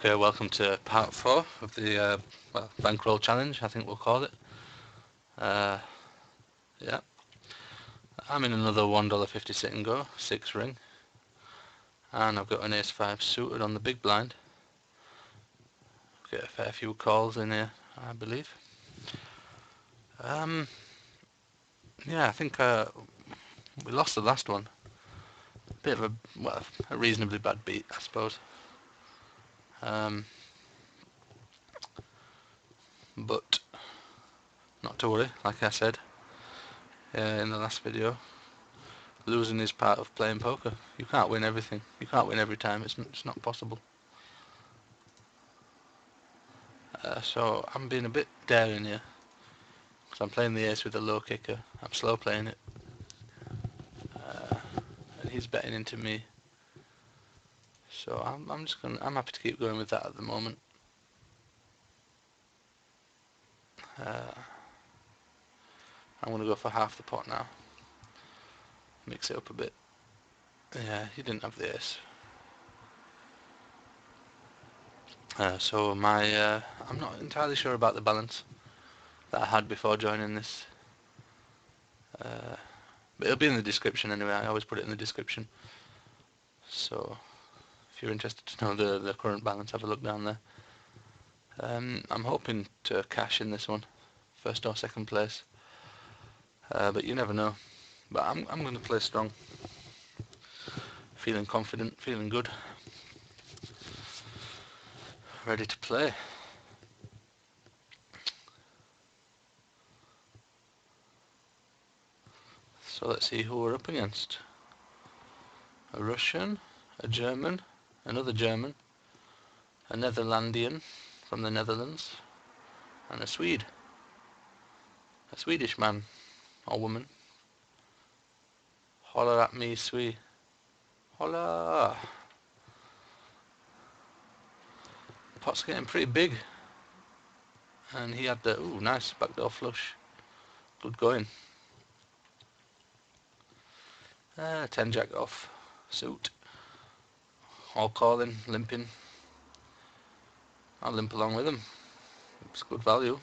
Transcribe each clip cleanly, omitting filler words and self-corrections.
Okay, welcome to part 4 of the bankroll challenge, I think we'll call it. Yeah, I'm in another $1.50 sit and go, 6 ring, and I've got an ace-5 suited on the big blind. Get a fair few calls in here, I believe. Yeah, I think we lost the last one. Bit of a reasonably bad beat, I suppose. But not to worry, like I said in the last video, losing is part of playing poker. You can't win everything. You can't win every time. It's not possible. So I'm being a bit daring here, because I'm playing the ace with a low kicker. I'm slow playing it, and he's betting into me. So I'm happy to keep going with that at the moment. I'm gonna go for half the pot now. Mix it up a bit. Yeah, he didn't have the ace. So I'm not entirely sure about the balance that I had before joining this. But it'll be in the description anyway. I always put it in the description. So if you're interested to know the current balance, have a look down there. I'm hoping to cash in this one, first or second place. But you never know. But I'm going to play strong. Feeling confident, feeling good. Ready to play. So let's see who we're up against. A Russian, a German, another German, a Netherlandian from the Netherlands, and a Swede. A Swedish man or woman. Holler at me, Swede. Holla! The pot's getting pretty big. And he had the, ooh, nice backdoor flush. Good going. 10 jack off. Suit. All calling, limping. I'll limp along with him. It's good value.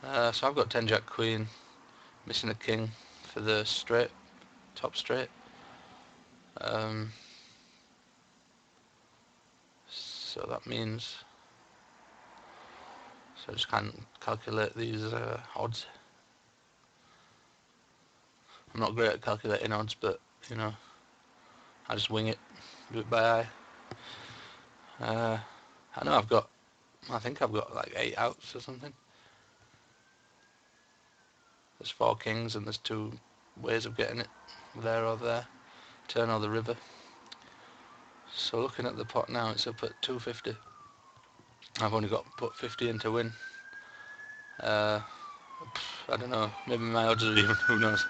So I've got 10 jack queen. Missing a king for the straight. Top straight. So that means, so I just can't calculate these odds. I'm not great at calculating odds, but you know, I just wing it, do it by eye. I know I think I've got like 8 outs or something. There's 4 kings and there's 2 ways of getting it, there or there, turn or the river. So looking at the pot now, it's up at 250. I've only got to put 50 in to win. I don't know, maybe my odds are even, who knows.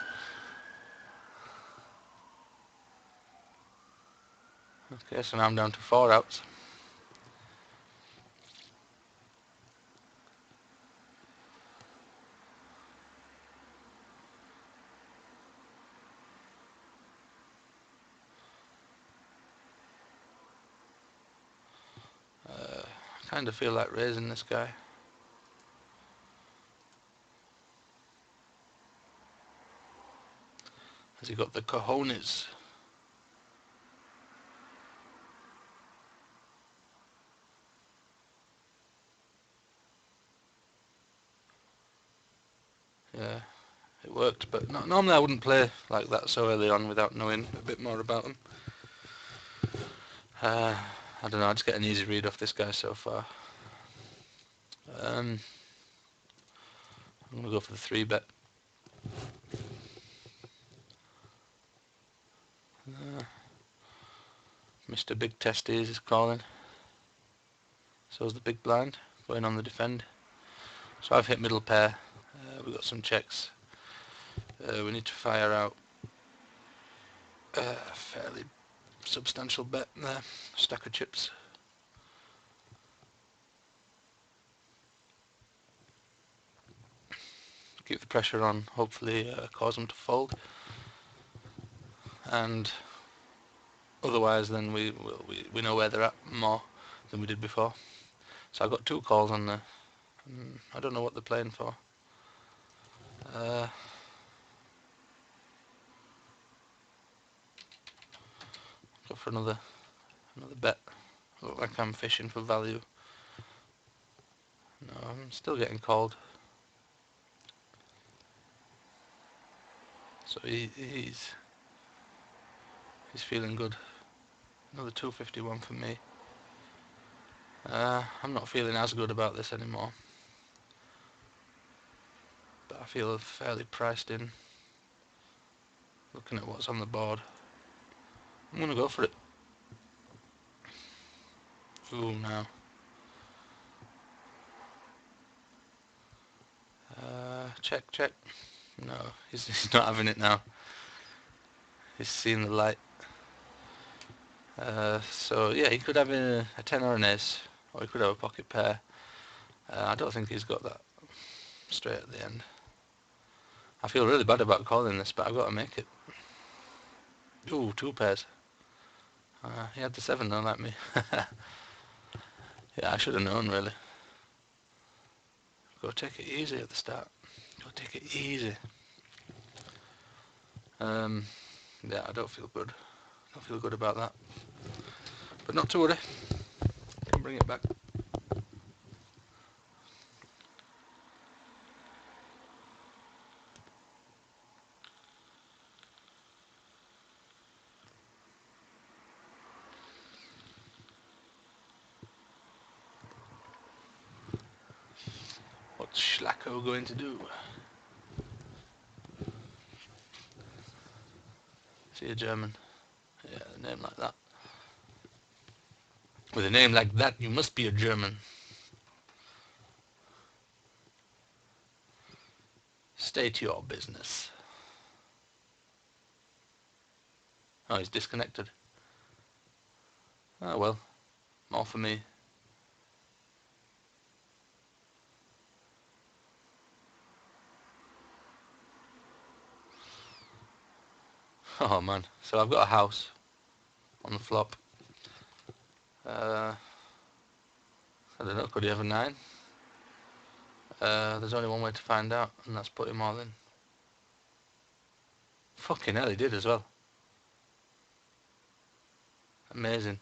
Okay, so now I'm down to 4 outs. I kind of feel like raising this guy. Has he got the cojones? Yeah, it worked, but normally I wouldn't play like that so early on without knowing a bit more about him. I don't know, I just get an easy read off this guy so far. I'm going to go for the 3-bet. Mr. Big Testes is calling. So is the big blind, going on the defend. So I've hit middle pair. We've got some checks. We need to fire out a fairly substantial bet there. Stack of chips. Keep the pressure on, hopefully cause them to fold. And Otherwise, then we know where they're at more than we did before. So I got 2 calls on there. I don't know what they're playing for. Go for another bet. Look like I'm fishing for value. No, I'm still getting called. So he's feeling good. Another 251 for me. I'm not feeling as good about this anymore, but I feel fairly priced in. Looking at what's on the board, I'm gonna go for it. Ooh, now. Check, check. No, he's not having it now. He's seen the light. So yeah, he could have a 10 or an ace, or he could have a pocket pair. I don't think he's got that straight at the end. I feel really bad about calling this, but I've got to make it. Ooh, 2 pairs. He had the 7 though, like me. Yeah, I should have known, really. Go take it easy at the start. Go take it easy. Yeah, I don't feel good. I don't feel good about that. But not to worry. I can bring it back. What's Schlacko going to do? Is he a German? Yeah, a name like that. With a name like that, you must be a German. Stay to your business. Oh, he's disconnected. Oh well, more for me. Oh man, so I've got a house on the flop. I don't know, could he have a 9? There's only one way to find out, and that's put him all in. Fucking hell, he did as well. Amazing.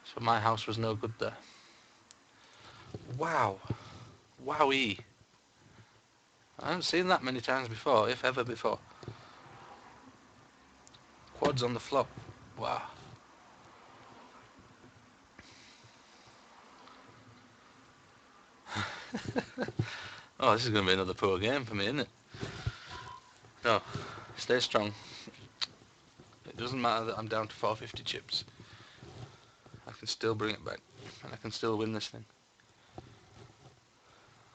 So my house was no good there. Wow. Wowee. I haven't seen that many times before, if ever before. Quads on the flop. Wow. Oh, this is going to be another poor game for me, isn't it? No. Stay strong. It doesn't matter that I'm down to 450 chips. I can still bring it back. And I can still win this thing.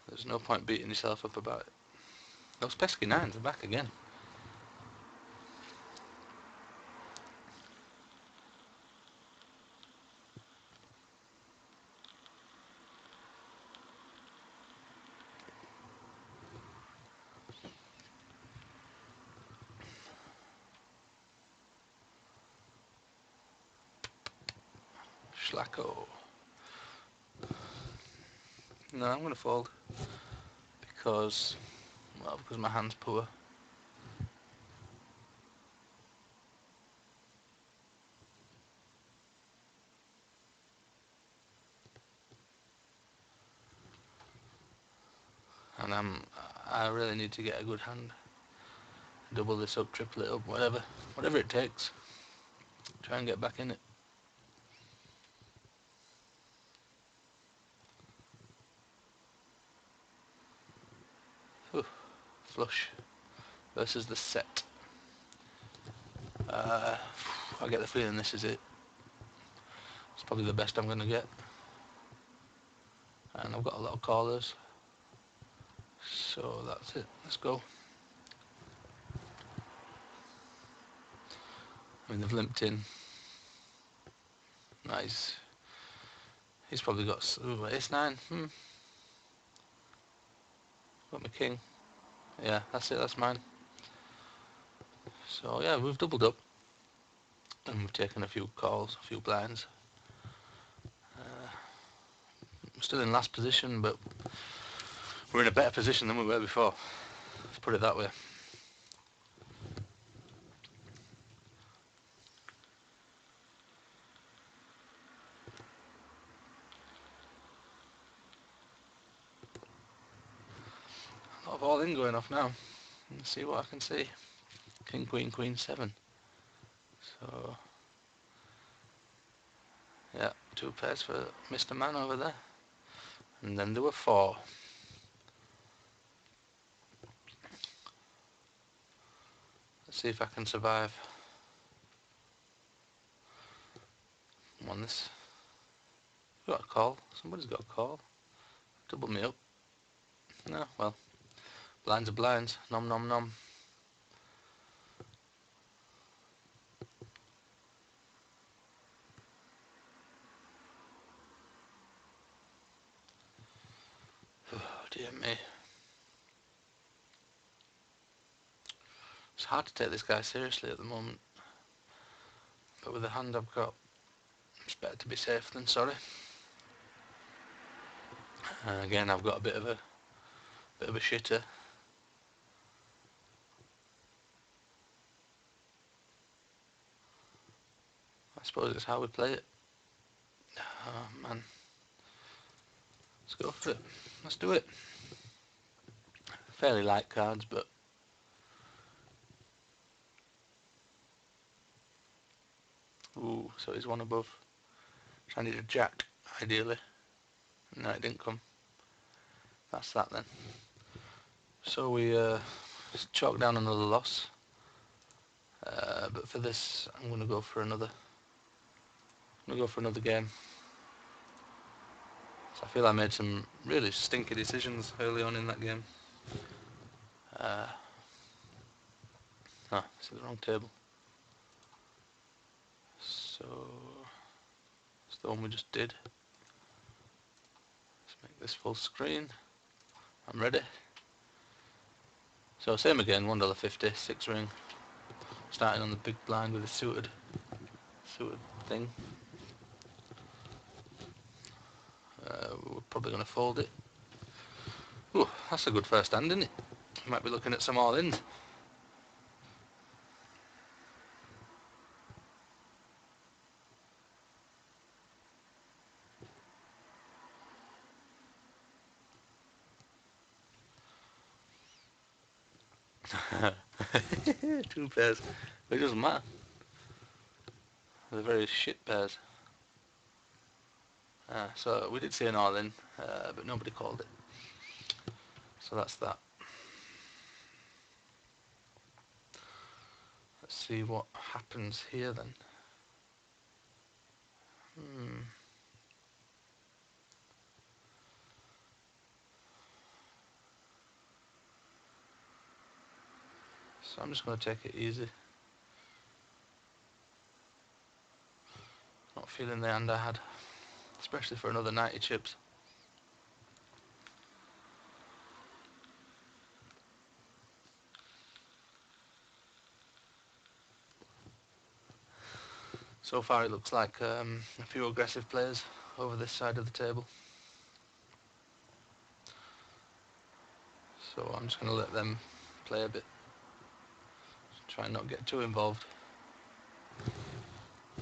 There's no point beating yourself up about it. Those pesky 9s are back again. Schlacko. No, I'm going to fold. Because my hand's poor. And I really need to get a good hand. Double this up, triple it up, whatever it takes. Try and get back in it. Whew. Flush versus the set. I get the feeling this is it. It's probably the best I'm going to get. And I've got a lot of callers. So that's it. Let's go. I mean, they've limped in. Nice. He's probably got ace-9. Got my king. Yeah, that's it. That's mine. So yeah, we've doubled up. and we've taken a few calls, a few blinds. We're still in last position, but we're in a better position than we were before. Let's put it that way. A lot of all in going off now. Let's see what I can see. King, queen, queen, 7. So, yeah, 2 pairs for Mr. Man over there. And then there were 4. Let's see if I can survive. On this. Got a call. Somebody's got a call. Double me up. No, well, blinds are blinds. Nom nom nom. Oh, dear me. It's hard to take this guy seriously at the moment. But with the hand I've got, it's better to be safe than sorry. Again, I've got a bit of a shitter. I suppose it's how we play it. Oh man. Let's go for it. Let's do it. Fairly light cards, but ooh, so he's one above. So I need a jack, ideally. No, it didn't come. That's that then. So we chalk down another loss. But for this, I'm going to go for another. Game. So I feel I made some really stinky decisions early on in that game. This is the wrong table. So it's the one we just did. Let's make this full screen. I'm ready. So same again, $1.50, 6 ring. Starting on the big blind with a suited thing. We're probably going to fold it. Ooh, that's a good first hand, isn't it? Might be looking at some all-ins. Two pairs. It doesn't matter. They're very shit pairs. So we did see an all-in, but nobody called it. So that's that. Let's see what happens here then. So I'm just going to take it easy. Not feeling the hand I had, especially for another 90 chips. So far it looks like a few aggressive players over this side of the table. So I'm just going to let them play a bit. Try and not get too involved.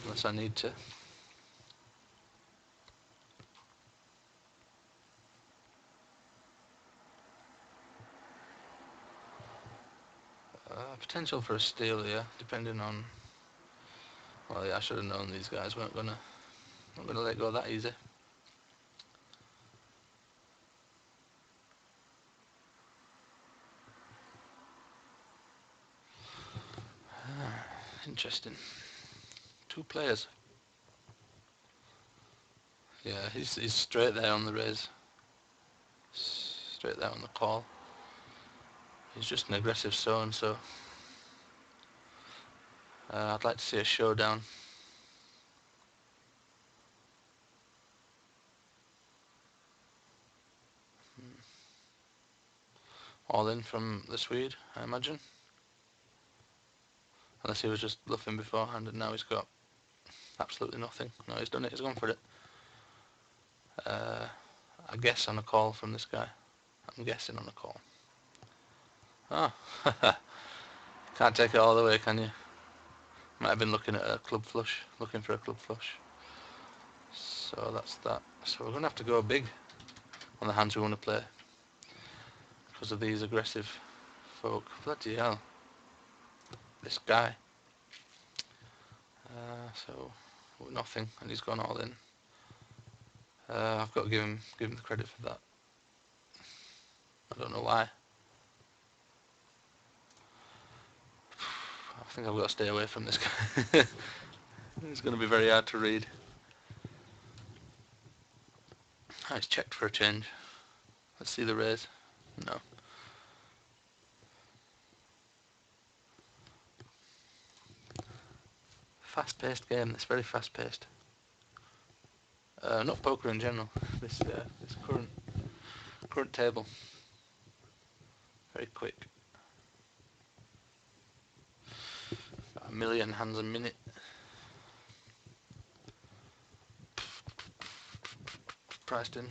Unless I need to. Potential for a steal here, depending on... Well, yeah, I should have known these guys weren't gonna let go that easy. Interesting. 2 players. Yeah, he's straight there on the raise. Straight there on the call. He's just an aggressive stone, so I'd like to see a showdown. All in from the Swede, I imagine. Unless he was just bluffing beforehand and now he's got absolutely nothing. No, he's done it. He's gone for it. I guess on a call from this guy. I'm guessing on a call. Oh, can't take it all the way, can you? Might have been looking at a club flush, looking for a club flush. So that's that. So we're going to have to go big on the hands we want to play because of these aggressive folk. Bloody hell. This guy. So nothing, and he's gone all in. I've got to give him the credit for that. I don't know why. I think I've got to stay away from this guy. It's going to be very hard to read. Oh, he's checked for a change. Let's see the raise. No. Fast-paced game. This very fast-paced. Not poker in general. This current table. Very quick. About 1 million hands a minute. Priced in.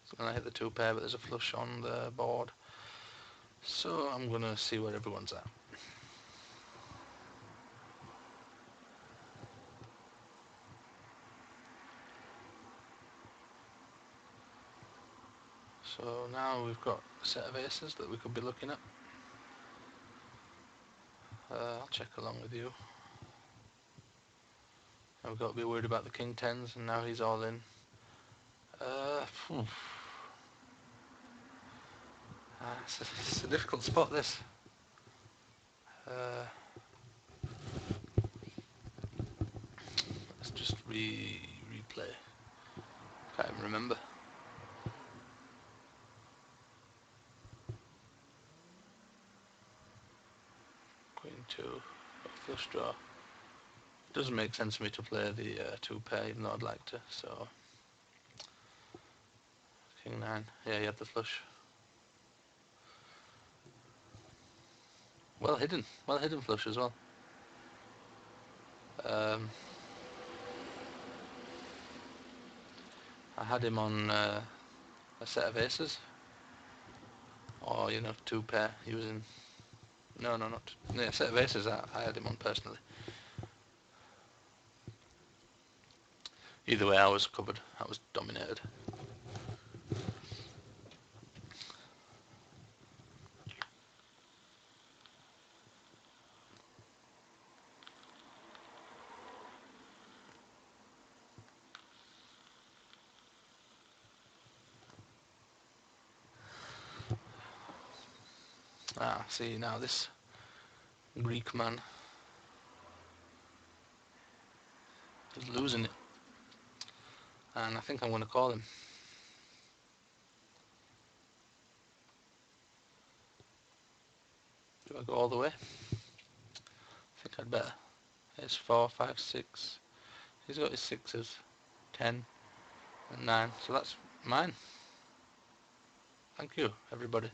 It's gonna hit the 2 pair, but there's a flush on the board. So I'm gonna see where everyone's at. So now we've got a set of aces that we could be looking at. I'll check along with you. Now we've got to be worried about the king tens, and now he's all in. It's a difficult spot, this. Let's just replay. Can't even remember. Queen 2, flush draw. It doesn't make sense for me to play the 2 pair, even though I'd like to, so... King 9, yeah, he had the flush. Well hidden flush as well. I had him on a set of aces, or 2 pair. He was in. No, not a set of aces. I had him on personally. Either way, I was covered. I was dominated. See now this Greek man is losing it, and I think I'm going to call him. Do I go all the way? I think I'd better. It's 4, 5, 6. He's got his 6s, 10, and 9. So that's mine. Thank you, everybody.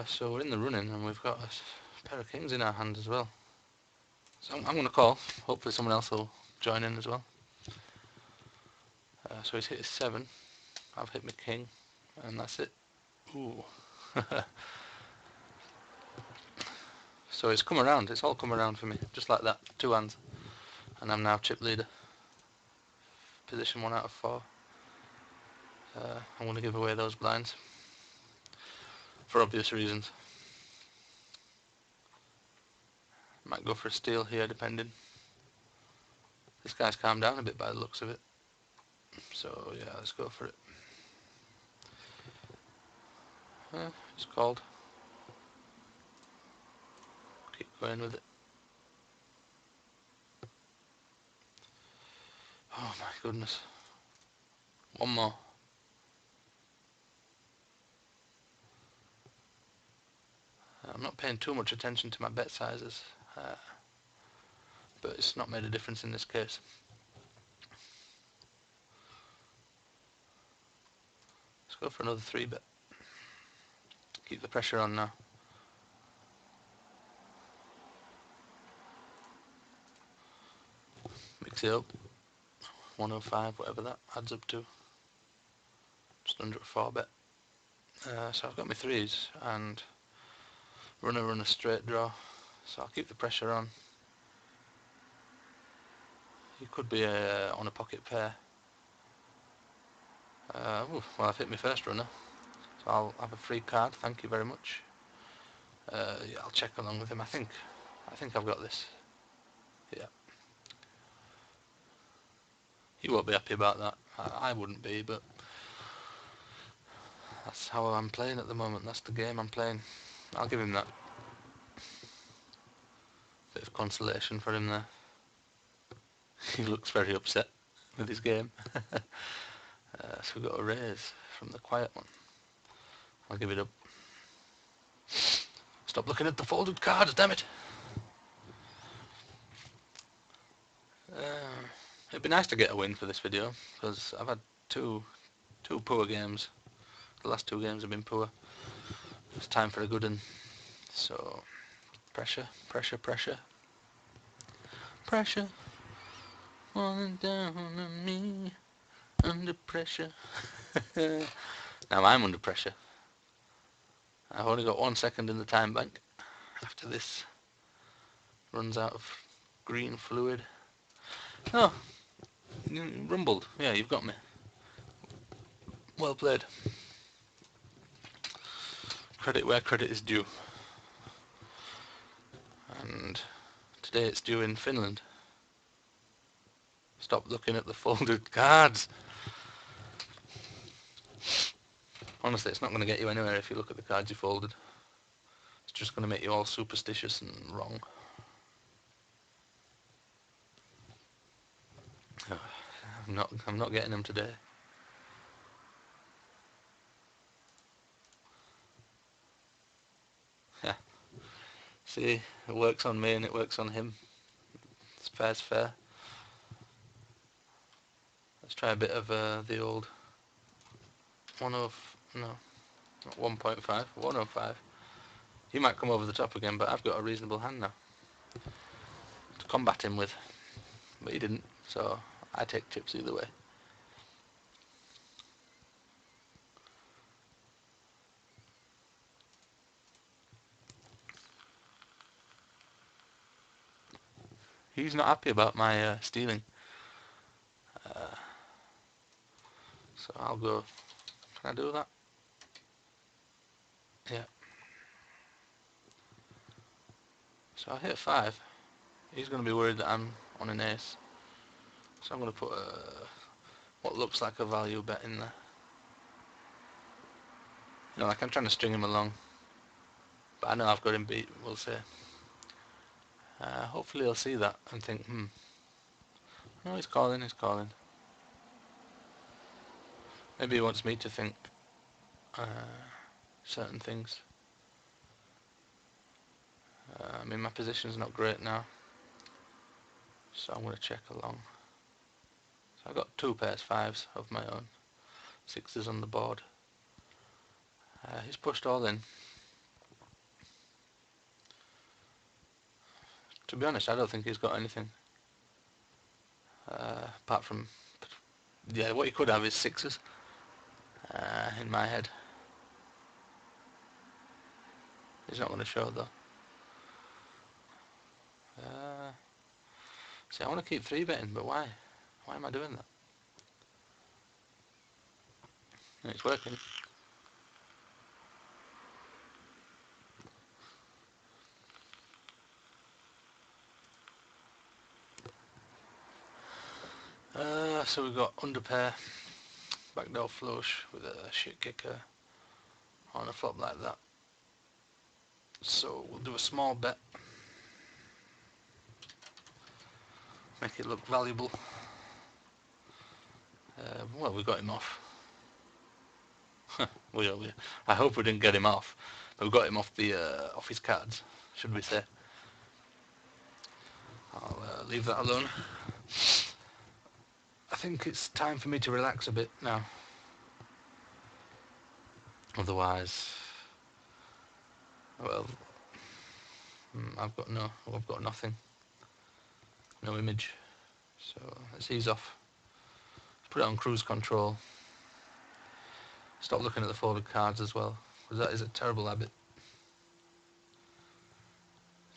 So we're in the running, and we've got a pair of kings in our hand as well. So I'm going to call. Hopefully someone else will join in as well. So he's hit his 7. I've hit my king, and that's it. Ooh. So it's come around. It's all come around for me, just like that. 2 hands, and I'm now chip leader. Position 1 out of 4. I'm going to give away those blinds for obvious reasons. Might go for a steal here, depending. This guy's calmed down a bit by the looks of it. So yeah, let's go for it. It's called. Keep going with it. Oh my goodness. One more. I'm not paying too much attention to my bet sizes, but it's not made a difference in this case. Let's go for another 3 bet. Keep the pressure on now. mix it up. 105, whatever that adds up to. Just under a 4-bet. So I've got my threes and run a straight draw. So I'll keep the pressure on. He could be on a pocket pair. Well, I've hit my first runner, so I'll have a free card. Thank you very much. Yeah, I'll check along with him. I think I've got this. Yeah. He won't be happy about that. I wouldn't be, but that's how I'm playing at the moment. That's the game I'm playing. I'll give him that. Bit of consolation for him there. He looks very upset with his game. So we've got a raise from the quiet one. I'll give it up. Stop looking at the folded cards, damn it! It'd be nice to get a win for this video, because I've had two poor games. The last 2 games have been poor. It's time for a good one. So, pressure. Falling down on me, under pressure. Now I'm under pressure. I've only got 1 second in the time bank. After this runs out of green fluid. Oh, you rumbled. Yeah, you've got me. Well played. Credit where credit is due. And today it's due in Finland. Stop looking at the folded cards. Honestly, it's not going to get you anywhere if you look at the cards you folded. It's just going to make you all superstitious and wrong. I'm not getting them today. Yeah. See, it works on me and it works on him. It's fair's fair. Let's try a bit of the old 1.5, 105. He might come over the top again, but I've got a reasonable hand now to combat him with. But he didn't, so I take chips either way. He's not happy about my stealing. So I'll go. Can I do that? Yeah. So I hit 5. He's going to be worried that I'm on an ace. So I'm going to put what looks like a value bet in there. You know, like I'm trying to string him along. But I know I've got him beat, we'll see. Hopefully he'll see that and think, no, he's calling. Maybe he wants me to think certain things. I mean, my position's not great now. So I'm going to check along. So I've got 2 pairs 5s of my own. 6s on the board. He's pushed all in. To be honest, I don't think he's got anything. Apart from... Yeah, what he could have is 6s. In my head. He's not going to show though. See, I want to keep 3-betting, but why? Why am I doing that? And it's working. So we've got under pair, backdoor flush with a shit kicker on a flop like that. So we'll do a small bet. Make it look valuable. Well, we got him off. I hope we didn't get him off, but we got him off off his cards, should we say? I'll leave that alone. I think it's time for me to relax a bit now. Otherwise, well, I've got nothing, no image. So let's ease off. Put it on cruise control. Stop looking at the folded cards as well, because that is a terrible habit.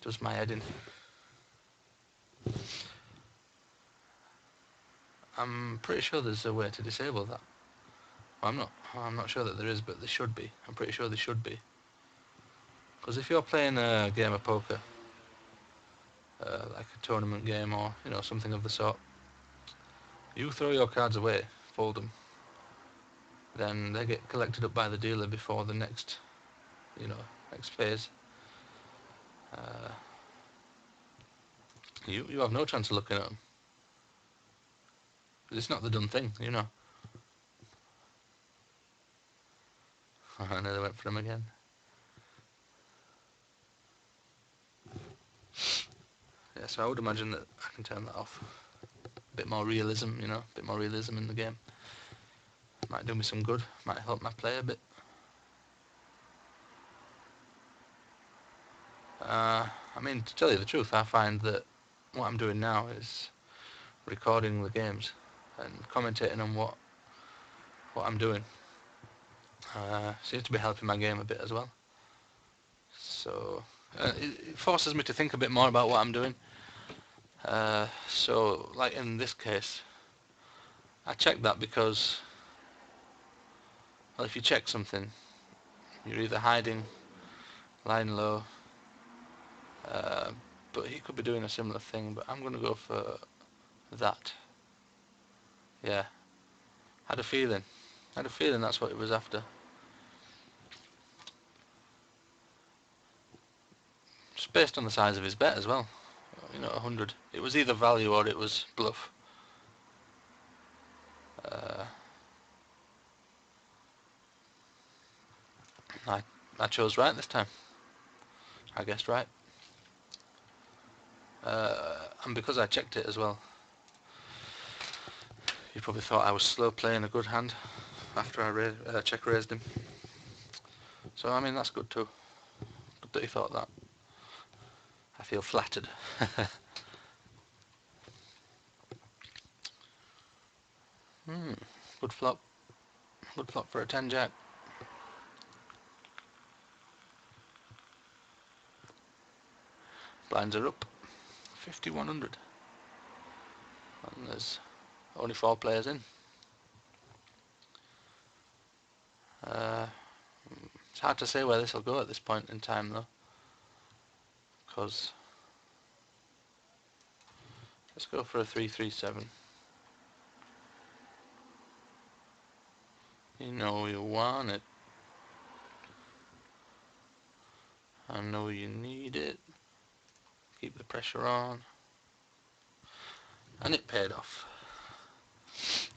Just my head in. I'm pretty sure there's a way to disable that. Well, I'm not sure that there is, but there should be. I'm pretty sure there should be. Because if you're playing a game of poker, like a tournament game or something of the sort, you throw your cards away, fold them, then they get collected up by the dealer before the next phase. You have no chance of looking at them. It's not the done thing, I nearly went for him again. Yeah, so I would imagine that I can turn that off. A bit more realism, a bit more realism in the game. Might do me some good, might help my play a bit. I mean, to tell you the truth, I find that what I'm doing now is recording the games and commentating on what I'm doing. Seems to be helping my game a bit as well. So it forces me to think a bit more about what I'm doing. So like in this case, I checked that because, well, if you check something, you're either hiding, lying low, but he could be doing a similar thing, but I'm going to go for that. Yeah, had a feeling that's what it was after. Just based on the size of his bet as well, 100. It was either value or it was bluff. I chose right this time. I guessed right. And because I checked it as well, you probably thought I was slow playing a good hand after I check raised him. So I mean, that's good too. Good that you thought that. I feel flattered. Good flop. Good flop for a 10 jack. Blinds are up. 5100. And there's only 4 players in. It's hard to say where this will go at this point in time though, because let's go for a 3-3-7. You know you want it. I know you need it. Keep the pressure on. And it paid off.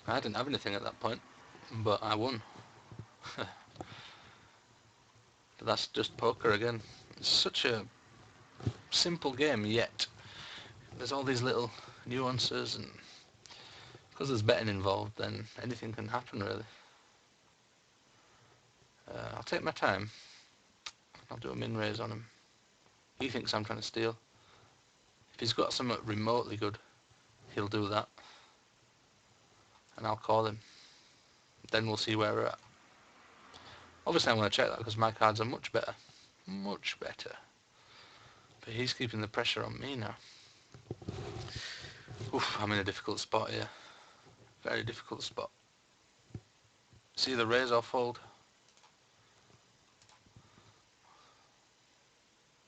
I didn't have anything at that point, but I won. That's just poker again. It's such a simple game, yet there's all these little nuances, and because there's betting involved, then anything can happen really. I'll take my time. I'll do a min raise on him. He thinks I'm trying to steal. If he's got something remotely good, he'll do that. And I'll call him. Then we'll see where we're at. Obviously I'm going to check that because my cards are much better. Much better. But he's keeping the pressure on me now. Oof, I'm in a difficult spot here. Very difficult spot. It's either raise or fold.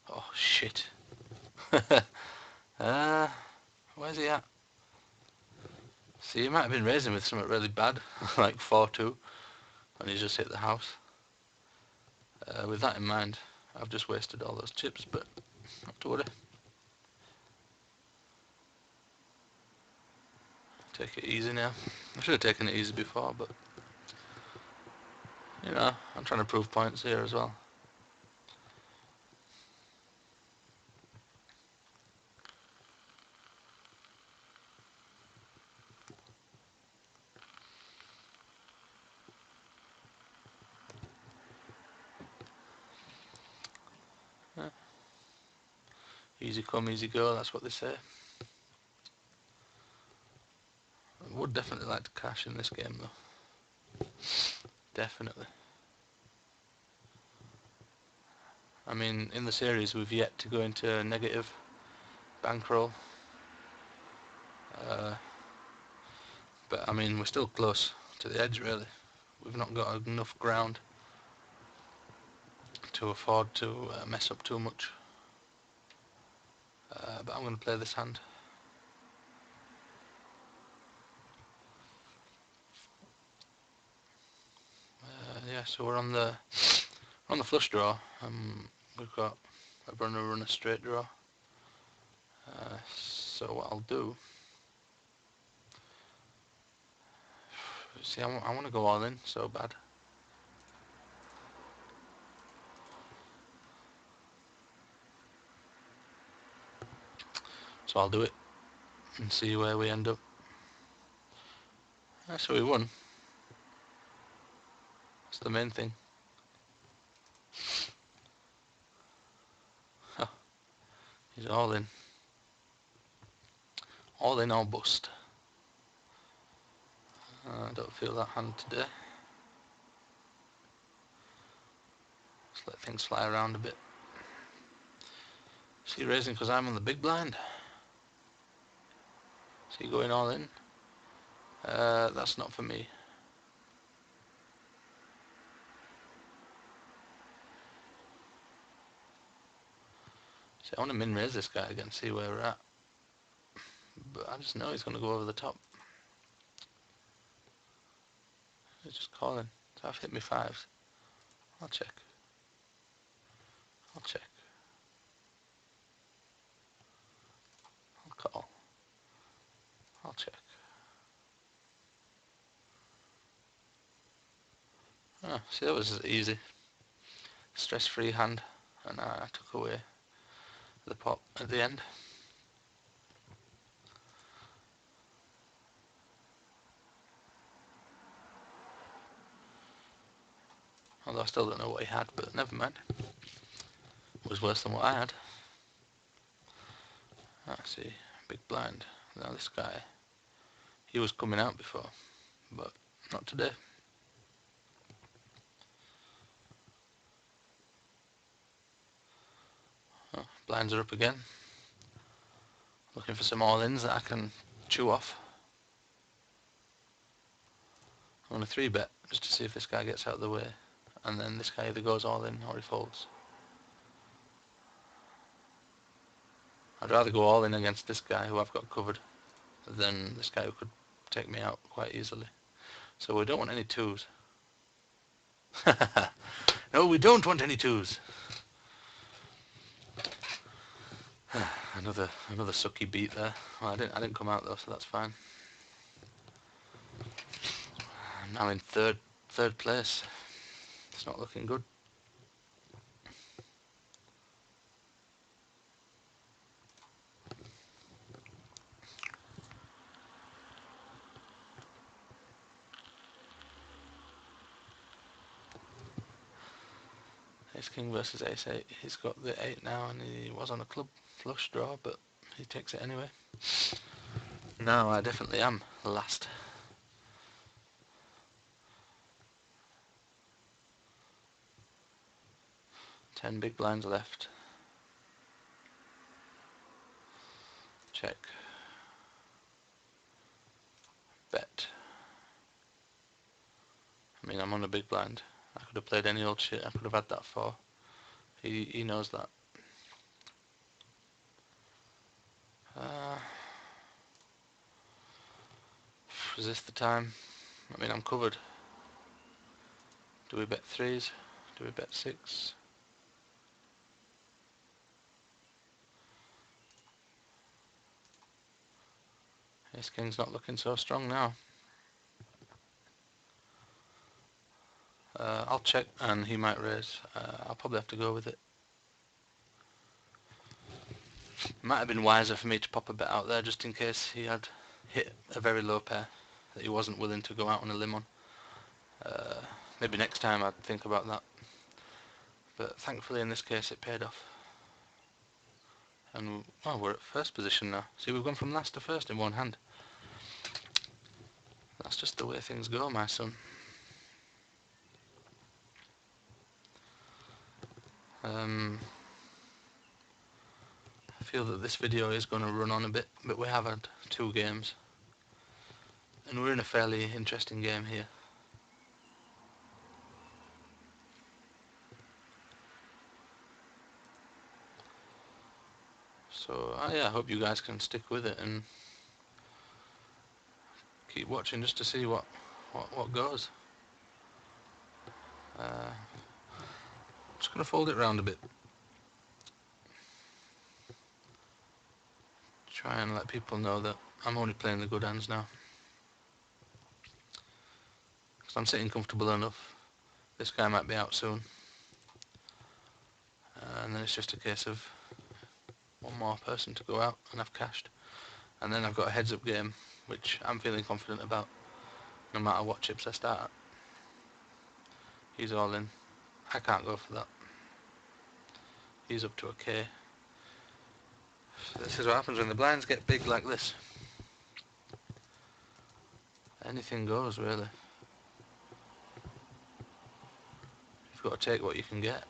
Oh shit. Where's he at? See, he might have been raising with something really bad, like 4-2, and he's just hit the house. With that in mind, I've just wasted all those chips, but not to worry. Take it easy now. I should have taken it easy before, but I'm trying to prove points here as well. Yeah. Easy come, easy go, that's what they say. would definitely like to cash in this game though. Definitely. I mean, in the series we've yet to go into negative bankroll. But I mean, we're still close to the edge really. We've not got enough ground to afford to mess up too much. But I'm going to play this hand. Yeah, so we're on the flush draw. We've got a runner run a straight draw. So what I'll do, see, I want to go all in so bad. So I'll do it and see where we end up. So we won. That's the main thing. Huh. He's all in. All in or bust. I don't feel that hand today. Just let things fly around a bit. Is he raising because I'm on the big blind? Is he going all in? That's not for me. See, I want to min raise this guy again, see where we're at. But I just know he's going to go over the top. He's just calling. So I've hit me fives. I'll check. I'll check. I'll call. I'll check. Oh, see, that was easy. Stress-free hand. And I took away the pot at the end. Although I still don't know what he had, but never mind. It was worse than what I had. I see, big blind. Now this guy, he was coming out before, but not today. Oh, blinds are up again. Looking for some all-ins that I can chew off. I'm going to 3-bet just to see if this guy gets out of the way, and then this guy either goes all in or he folds. I'd rather go all in against this guy who I've got covered than this guy who could take me out quite easily. So we don't want any twos. No, we don't want any twos. another sucky beat there. Well, I didn't come out though, so that's fine. I'm now in third place. It's not looking good. Ace King versus Ace 8. He's got the 8 now, and he was on a club flush draw, but he takes it anyway. No, I definitely am last. Ten big blinds left. Check. Bet. I mean, I'm on a big blind. I could have played any old shit. I could have had that 4. He knows that. Is this the time? I mean, I'm covered. Do we bet 3s? Do we bet 6? Ace King's not looking so strong now. I'll check and he might raise. I'll probably have to go with it. It might have been wiser for me to pop a bet out there just in case he had hit a very low pair that he wasn't willing to go out on a limb on. Maybe next time I'd think about that. But thankfully in this case it paid off. And we're at first position now. See, we've gone from last to first in one hand. That's just the way things go, my son. I feel that this video is going to run on a bit, but we have had 2 games. And we're in a fairly interesting game here. So yeah, I hope you guys can stick with it and keep watching just to see what goes. I'm just going to fold it around a bit. Try and let people know that I'm only playing the good hands now. Because I'm sitting comfortable enough. This guy might be out soon. And then it's just a case of one more person to go out and I've cashed. And then I've got a heads up game, which I'm feeling confident about, no matter what chips I start at. He's all in. I can't go for that. He's up to a K. So this is what happens when the blinds get big like this. Anything goes, really. You've got to take what you can get.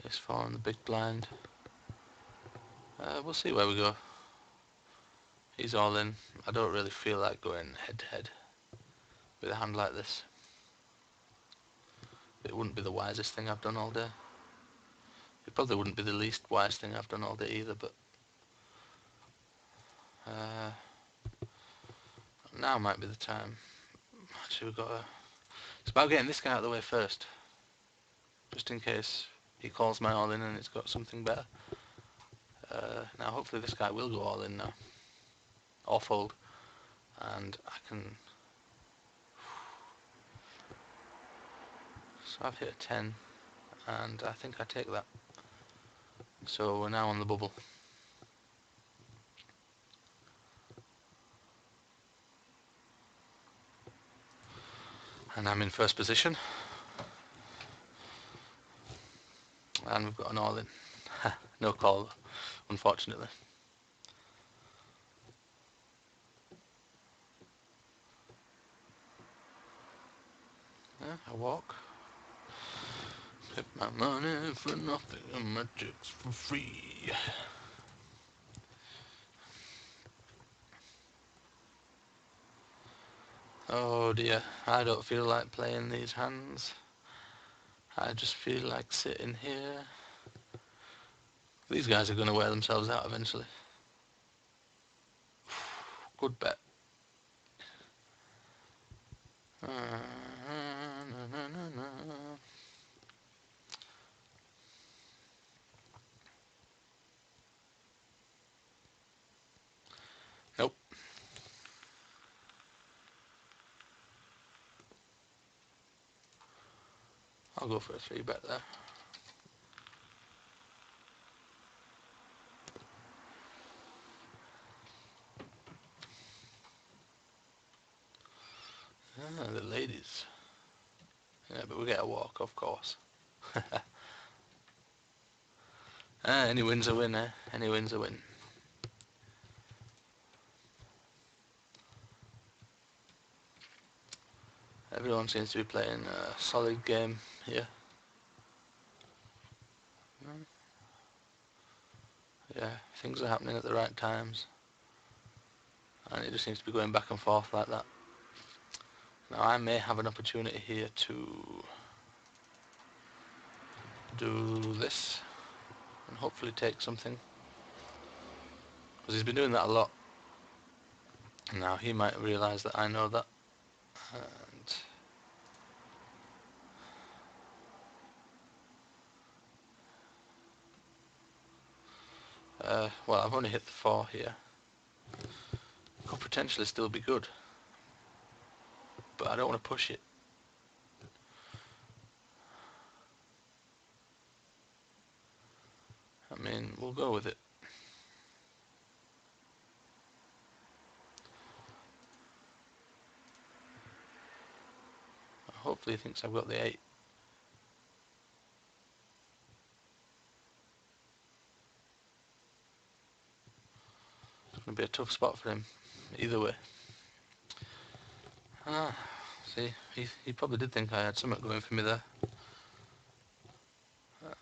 Ace 4 on the big blind. We'll see where we go. He's all in. I don't really feel like going head to head with a hand like this. It wouldn't be the wisest thing I've done all day. It probably wouldn't be the least wise thing I've done all day either, but now might be the time. Actually, we've got to... It's about getting this guy out of the way first, just in case he calls my all in and it's got something better. Now hopefully this guy will go all in now, or fold, and I can... So I've hit a 10, and I think I take that. So we're now on the bubble. And I'm in first position. And we've got an all in. No call, unfortunately. Yeah, I walk. Flip my money for nothing and my chicks for free. Oh dear, I don't feel like playing these hands. I just feel like sitting here. These guys are going to wear themselves out eventually. Good bet. Nope. I'll go for a 3 bet there. Ah, the ladies. Yeah, but we get a walk, of course. Any win's a win, eh? Any win's a win. Everyone seems to be playing a solid game here. Yeah, things are happening at the right times. And it just seems to be going back and forth like that. Now I may have an opportunity here to do this and hopefully take something. Because he's been doing that a lot. Now he might realise that I know that. And well, I've only hit the 4 here. Could potentially still be good, but I don't want to push it. I mean, we'll go with it. Hopefully he thinks I've got the 8. It's going to be a tough spot for him, either way. Ah, see, he probably did think I had something going for me there.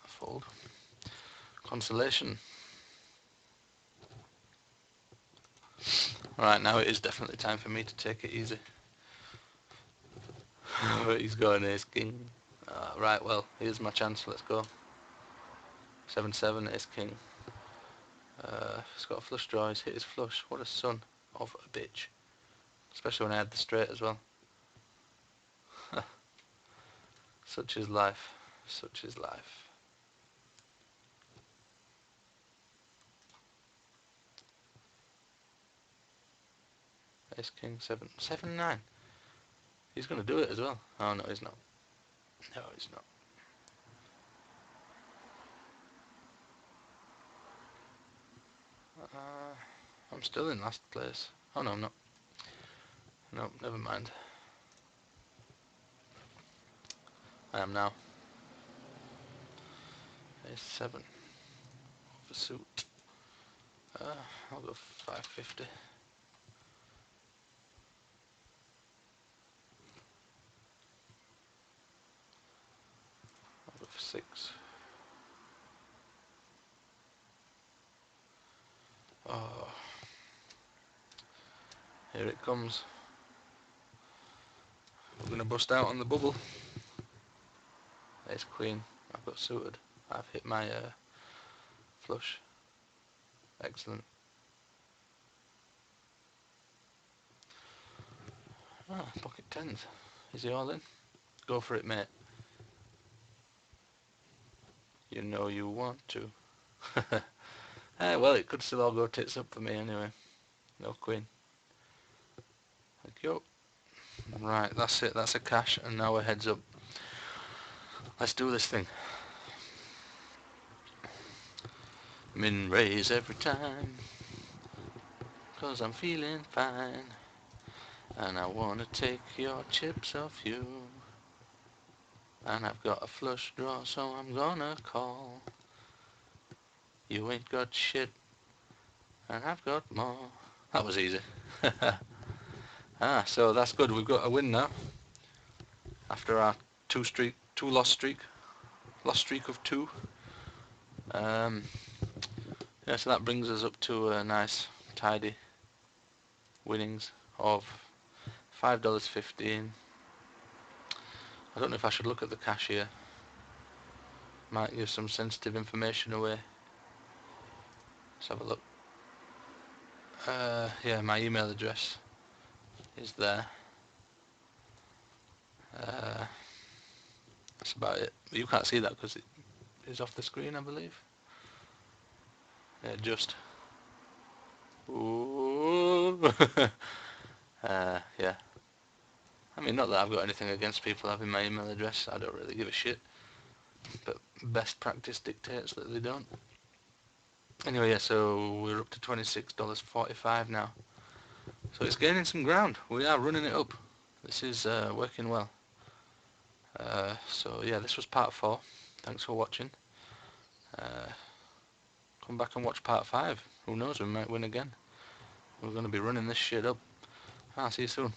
Fold. Consolation. Alright, now it is definitely time for me to take it easy. But he's going ace king. Right, well, here's my chance, let's go. 7-7, ace king. He's got a flush draw, he's hit his flush. What a son of a bitch. Especially when I had the straight as well. Such is life. Such is life. Ace king, 7-9. He's going to do it as well. Oh no, he's not. No, he's not. I'm still in last place. Oh no, I'm not. No, never mind. I am now. Ace 7. For suit. I'll go 5.50. I'll go for 6. Oh, here it comes. We're going to bust out on the bubble. Ace queen. I've got suited. I've hit my flush. Excellent. Pocket 10s. Is he all in? Go for it, mate. You know you want to. Well, it could still all go tits up for me anyway. No queen. Thank you. Right, that's it. That's a cash, and now we're heads up. Let's do this thing. Min raise every time, 'cause I'm feeling fine, and I wanna take your chips off you. And I've got a flush draw, so I'm gonna call. You ain't got shit, and I've got more. That was easy. So that's good. We've got a win now. After our two loss streak of 2. Yeah, so that brings us up to a nice, tidy winnings of $5.15. I don't know if I should look at the cash here. Might give some sensitive information away. Let's have a look. Yeah, my email address is there. That's about it. You can't see that because it is off the screen, I believe. Yeah, just. Ooh. Yeah. I mean, not that I've got anything against people having my email address. I don't really give a shit. But best practice dictates that they don't. Anyway, yeah, so we're up to $26.45 now. So it's gaining some ground. We are running it up. This is working well. So yeah, this was part 4. Thanks for watching. Come back and watch part 5. Who knows, we might win again. We're going to be running this shit up. I'll see you soon.